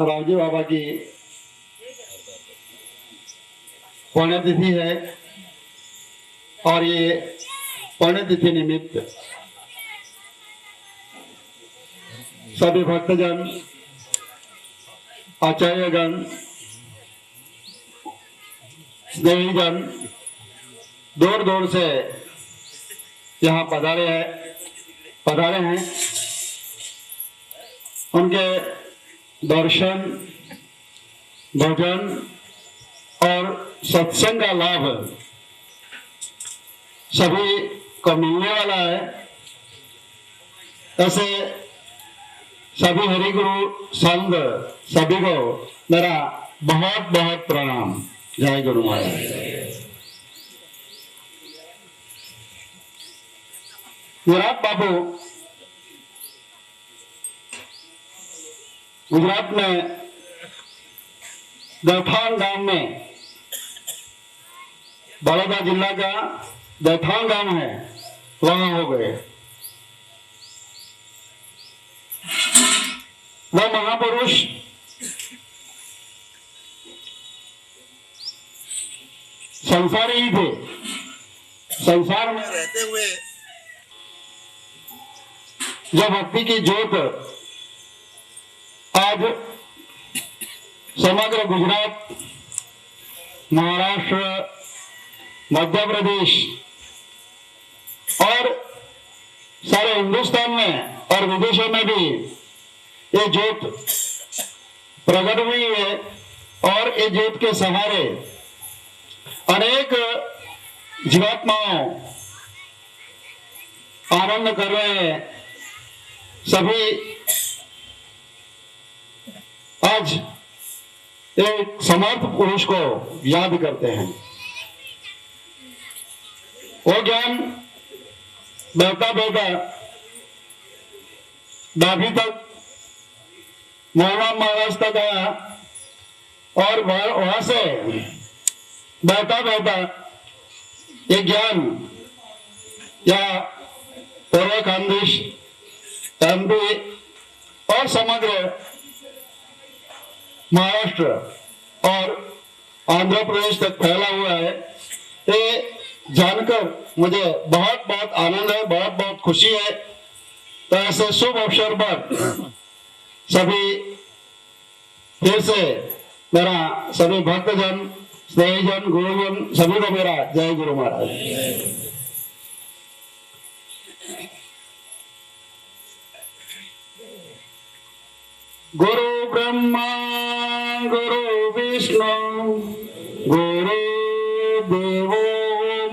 रावजी बाबा की पुण्यतिथि है और ये पुण्यतिथि निमित्त सभी भक्तजन, आचार्यगण, देवीजन दूर दूर से यहाँ पधारे हैं। उनके दर्शन, भजन और सत्संग का लाभ सभी को मिलने वाला है। ऐसे सभी हरिगुरु संघ सभी को मेरा बहुत बहुत प्रणाम। जय गुरु महाराज। गुजरात बाबू गुजरात में दैथान गांव में, बड़ौदा जिला का दैथान गांव है, वहां हो गए। वह महापुरुष संसारी ही थे। संसार में रहते हुए जो भक्ति की ज्योत आज समग्र गुजरात, महाराष्ट्र, मध्य प्रदेश और सारे हिंदुस्तान में और विदेशों में भी ये ज्योत प्रकट हुई है और ये ज्योत के सहारे अनेक जीवात्माओं आनंद कर रहे हैं। सभी आज एक समर्थ पुरुष को याद करते हैं। वो ज्ञान बहता बहता डाभी तक, मौलाना महाराज तक आया और वहां से बहता बहता ये ज्ञान या पूर्व खानदेश, एमपी और समग्र महाराष्ट्र और आंध्र प्रदेश तक फैला हुआ है। ये जानकर मुझे बहुत बहुत आनंद है, बहुत बहुत खुशी है। तो ऐसे शुभ अवसर पर सभी फिर से मेरा सभी भक्तजन, स्नेहीजन, गुरुजन सभी को मेरा जय गुरु महाराज। गुरु ब्रह्मा गुरु विष्णु गुरु देवो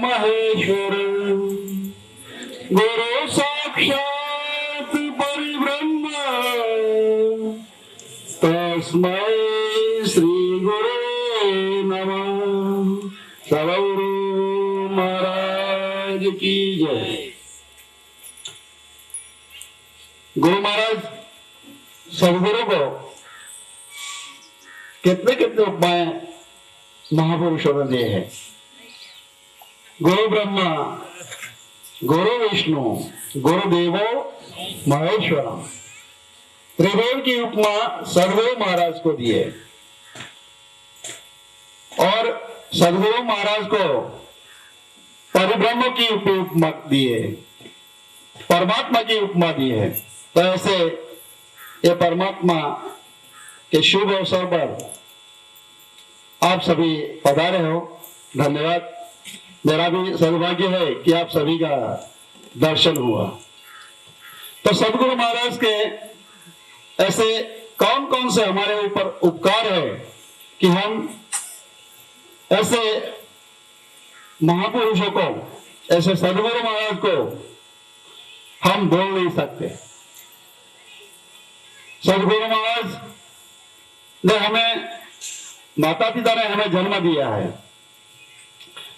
महेश्वर, गुरु साक्षात परब्रह्म तस्मै श्री गुरु नमः। सद्गुरु महाराज की जय। गुरु महाराज सदगुरु को कितने कितने उपमाएं महापुरुषों ने दिए हैं। गुरु ब्रह्मा, गुरु विष्णु, गुरु देवो महेश्वरम, त्रिदेव की उपमा सदगुरु महाराज को दिए और सदगुरु महाराज को परिब्रह्म की उपमा दिए, परमात्मा की उपमा दी है। तो ऐसे ये परमात्मा के शुभ अवसर पर आप सभी पधारे हो, धन्यवाद। मेरा भी सौभाग्य है कि आप सभी का दर्शन हुआ। तो सदगुरु महाराज के ऐसे कौन कौन से हमारे ऊपर उपकार है कि हम ऐसे महापुरुषों को, ऐसे सदगुरु महाराज को हम बोल नहीं सकते। सदगुरु महाराज ने हमें, माता पिता ने हमें जन्म दिया है,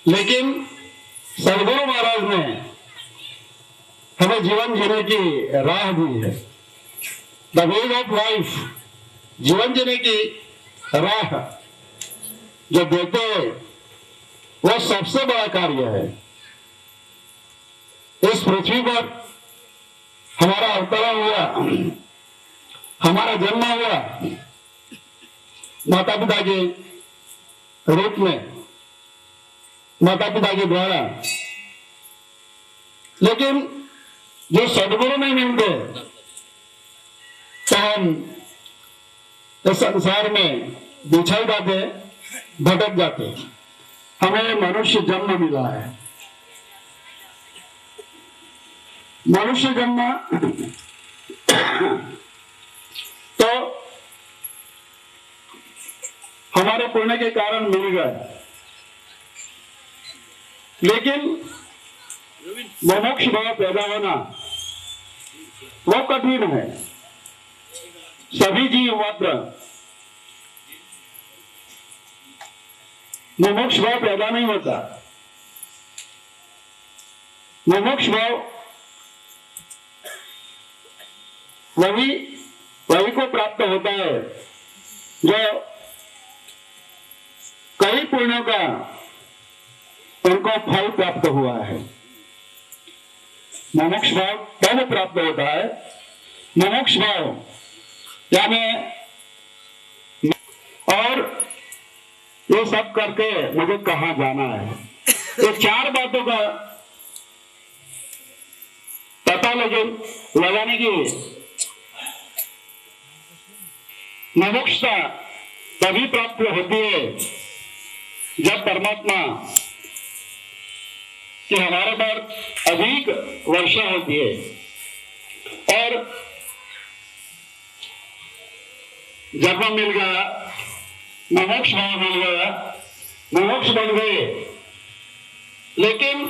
लेकिन सदगुरु महाराज ने हमें जीवन जीने की राह दी है। द वे ऑफ लाइफ, जीवन जीने की राह जो देते हैं वो सबसे बड़ा कार्य है। इस पृथ्वी पर हमारा अवतरण हुआ, हमारा जन्म हुआ माता पिता के रूप में, माता पिता के द्वारा। लेकिन जो सदगुरु नहीं मिलते तो हम इस संसार में बिछड़ जाते, भटक जाते। हमें मनुष्य जन्म मिला है। मनुष्य जन्म तो हमारे पुण्य के कारण मिल गए, लेकिन मोक्ष भाव पैदा होना वो कठिन है। सभी जीव मात्र मोक्ष भाव पैदा नहीं होता। मोक्ष भाव वही को प्राप्त होता है जो कई पुण्यों का उनको फल प्राप्त हुआ है। मोक्ष भाव तब प्राप्त होता है, मोक्ष भाव यानी और ये सब करके मुझे कहां जाना है, ये चार बातों का पता लगाने की मोक्षता तभी प्राप्त होती है जब परमात्मा कि हमारे पर अधिक वर्षा होती है और जन्म मिल गया, मोक्ष भाव मिल गया, मोक्ष बन गए, लेकिन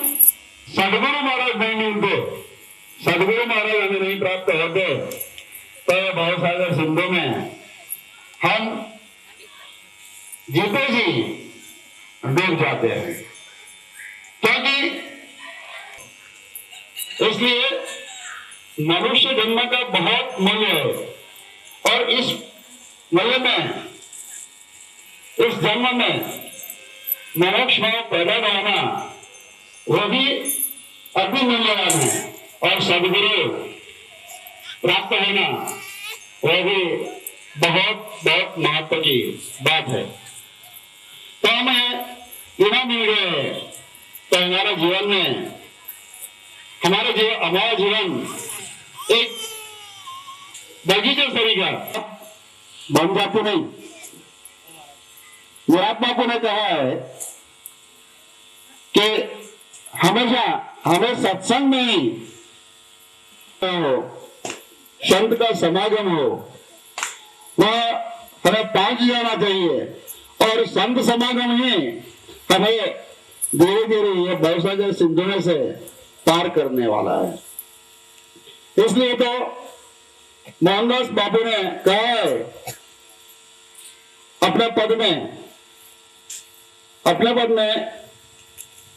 सदगुरु महाराज नहीं मिलते, सदगुरु महाराज हमें नहीं प्राप्त होते तो बहुत सारे सिंधु में हम जीते जी डूब जाते हैं। क्योंकि इसलिए मनुष्य जन्म का बहुत मूल्य है और इस मूल्य में, इस जन्म में मोक्ष भाव पैदा होना वो भी अति मूल्यवान है और सदगुरु प्राप्त होना वो भी बहुत बहुत महत्व की बात है। तो हमें बिना मिल गए तो हमारा जीवन में हमारा जीवन एक बगीचे तरीका बन जाते नहीं। महात्मा को ने कहा है कि हमेशा हमें सत्संग में ही संत का समागम हो, वह हमें पहुंच जाना चाहिए और संत समागम ही हमें धीरे धीरे ये भवसागर सिंधु से पार करने वाला है। इसलिए तो मोहनदास बाबू ने कहा है अपने पद में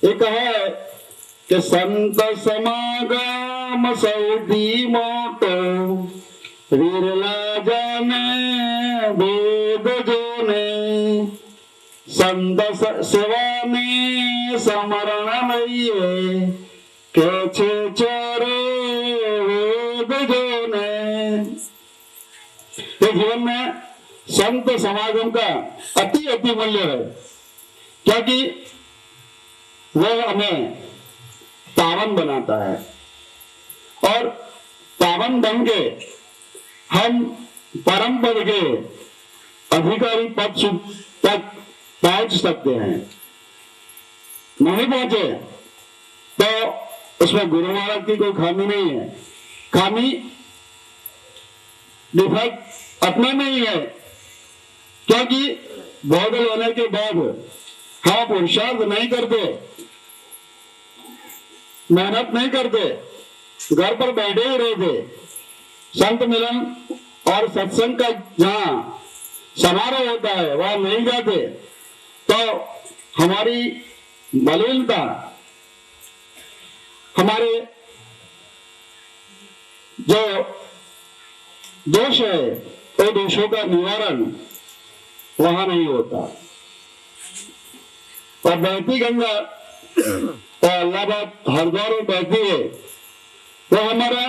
ये कहा है कि संत समागम सौदी मोटो विरला जाने वेद जोने संत सेवा ने समरण लइए कैसे चोरे वेद जोने। ये जीवन में संत समागम का अति मूल्य है, क्योंकि वह हमें पावन बनाता है और पावन बन के हम परम पद के अधिकारी पद तक पहुंच सकते हैं। नहीं पहुंचे तो उसमें गुरु महाराज की कोई खामी नहीं है, खामी डिफेक्ट अपने में ही है, क्योंकि बोध लेने के बाद हम पुरुषार्थ नहीं करते, मेहनत नहीं करते, घर पर बैठे ही रहते। संत मिलन और सत्संग का जहां समारोह होता है वहां नहीं जाते तो हमारी मलिनता, हमारे जो दोष है वो दोषों का निवारण वहां नहीं होता। और बहती गंगा और अल्लाहबाद हरिद्वार में बहती है, वो हमारा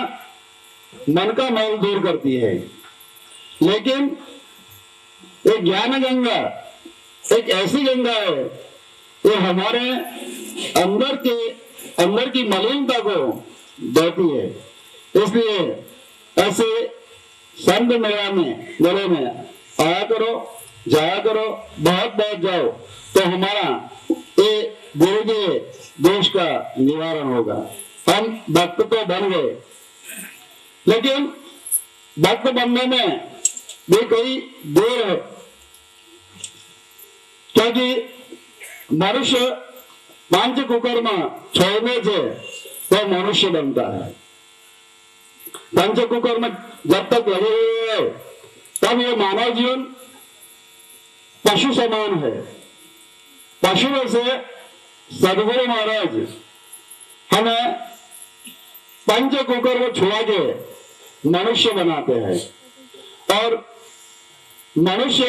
मन का मैल दूर करती है। लेकिन एक ज्ञान गंगा एक ऐसी गंगा है, ये हमारे अंदर की मलिनता को देती है। इसलिए ऐसे संत मेला में आया करो, जाया करो, बहुत जाओ, तो हमारा ये गुरु के दोष का निवारण होगा। हम भक्त तो बन गए, लेकिन भक्त बनने में भी कोई देर है, क्योंकि मनुष्य पांच कुकर्म छोड़ने से तो मनुष्य बनता है। पंच कुकर्म जब तक लगे हुए है तब ये मानव जीवन पशु समान है। पशुओं से सदगुरु महाराज हमें पंच कुकर्म छुड़ा के मनुष्य बनाते हैं, और मनुष्य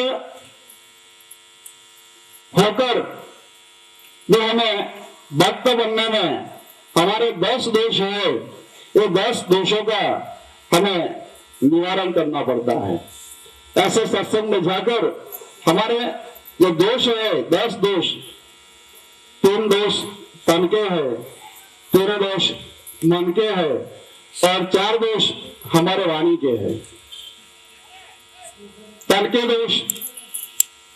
होकर जो हमें भक्त बनने में हमारे 10 दोष है, वो 10 दोषों का हमें निवारण करना पड़ता है। ऐसे सत्संग में जाकर हमारे जो दोष है 10 दोष, 3 दोष तन के है, 13 दोष मन के है, और 4 दोष हमारे वाणी के है। तन के दोष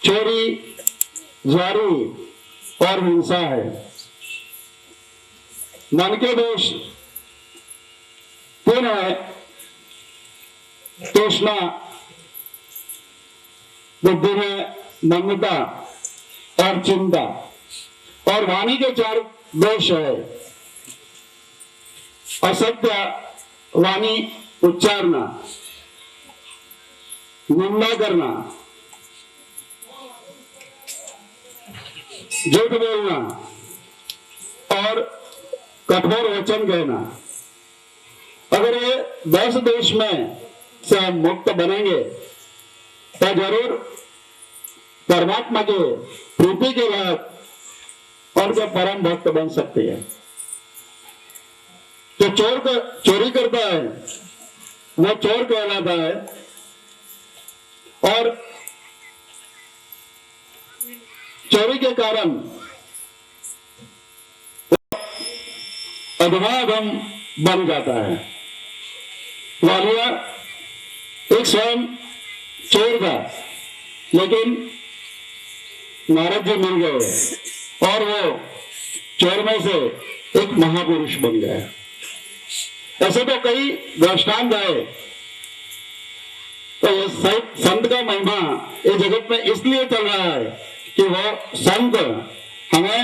चोरी, जारी और हिंसा है। मन के दोष 3 है, तृष्णा, बुद्धि में ममता और चिंता। और वाणी के 4 दोष है, असत्य वाणी उच्चारना, निंदा करना, झूठ बोलना और कठोर वचन कहना। अगर ये 10 दोष में से हम मुक्त बनेंगे तो जरूर परमात्मा के प्रीति के लायक और जो परम भक्त बन सकते हैं। जो चोरी करता है वो चोर कहलाता है, और चोरी के कारण अधमाधम बन जाता है। वालिया एक स्वयं चोर था, लेकिन नारद जी मिल गए और वो चोर में से एक महापुरुष बन गया। ऐसे तो कई दृष्टांत है। तो ये संत का महिमा इस जगत में इसलिए चल रहा है कि वो संत हमें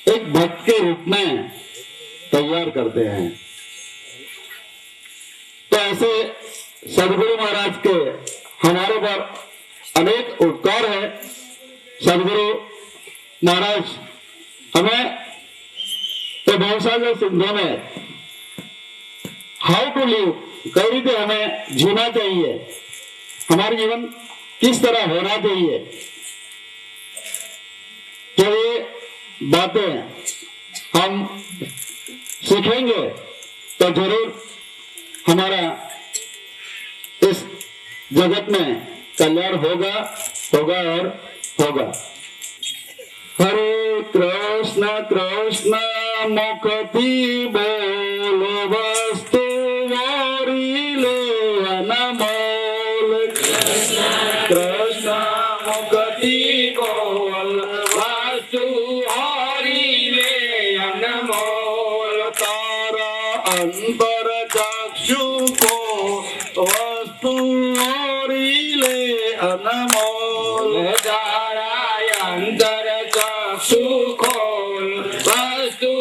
एक भक्त के रूप में तैयार करते हैं। तो ऐसे सदगुरु महाराज के हमारे पर अनेक उपकार है। सदगुरु महाराज हमें बहुत सिंधों में हाउ टू लिव कई रीते हमें जीना चाहिए, हमारा जीवन किस तरह होना चाहिए, क्या ये बातें हम सीखेंगे तो जरूर हमारा इस जगत में कल्याण होगा और होगा। हरे कृष्ण कृष्ण मुक्ति बोल वस्तु ले अनमोल। कृष्ण मुक्ति बोल वस्तु ले अनमोल। तारा अंतर चक्षु को वस्तु ले अनमोल। तारा अंतर चक्षु खोल वस्तु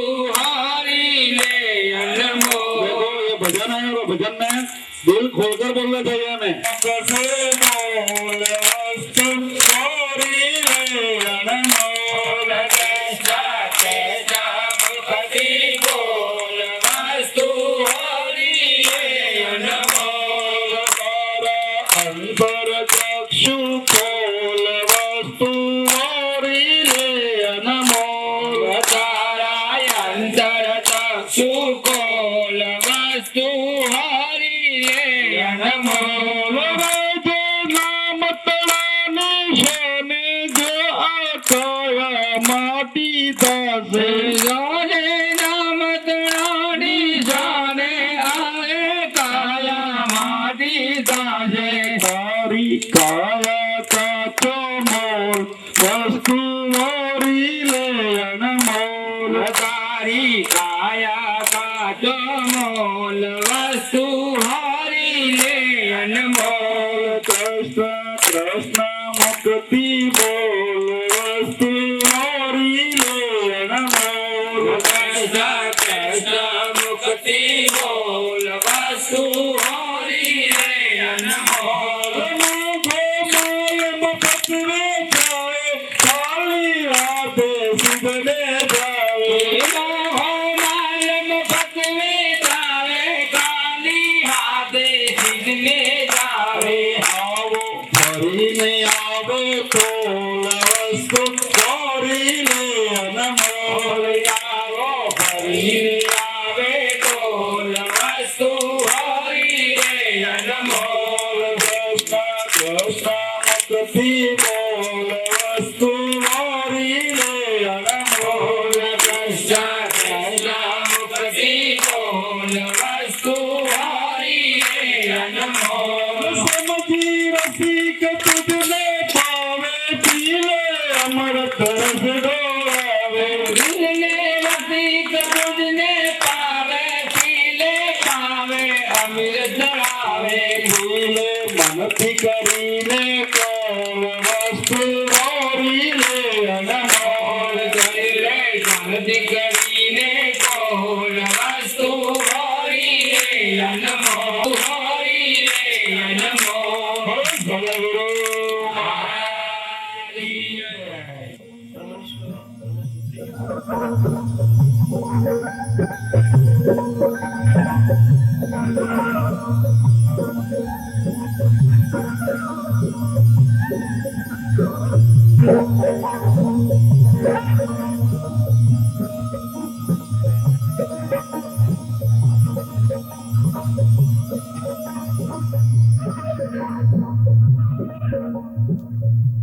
ले अनमोल। देखो ये भजन है, और भजन में दिल खोलकर बोलना चाहिए हमें। बोल वस्तु ले अनमोल। बोल वस्तु ले अनमोल। સુકોલ વસ્તુ હારી રે અનમોલ નામ તળાની શાને જો આખા માટી થશે જાને નામ તણાની જાને આએ કાયા માટી તાજે તારી કાયા કાચો મોલ વસ્તુ મારી લે અનમોલ તારી કાયા કાચો મોલ વસ્તુ હારી લે અનમોલ કૃષ્ણ કૃષ્ણ મુક્તિ બોલ વસ્તુ મારી લે અનમોલ કૃષ્ણ કૃષ્ણ મુક્તિ બોલ વસ્તુ હારી લે અનમોલ માલ મફત વેચાવે કાલી હાથે સિદ્ધને જાવે ફરીને આવે તો વસ્તુ ચોરી લે અનમોલ આવો ફરી આવે બોલ વસ્તુ હારી રે અનમોલ કૃષ્ણ મુક્તિ બોલ વસ્તુ મારી લે અનમોલ કૃષ્ણ કૃષ્ણ મુક્તિ બોલ વસ્તુ હારી રે અનમોલ સમજી રસિક તુજને પાવે પી લે અમૃત રસ ડોળાવે દિલને રસિક તુજને પાવે પીલે પાવે અમૃત ધરાવે પી લે મનથી કરીને કોલ વસ્તુ મારી લે અનમોલ લે શાંતિ કરીને કોલ વસ્તુ હારી રે અનમોલ હારી રે અનમોલ ભગવાન હારી રે. Thank you.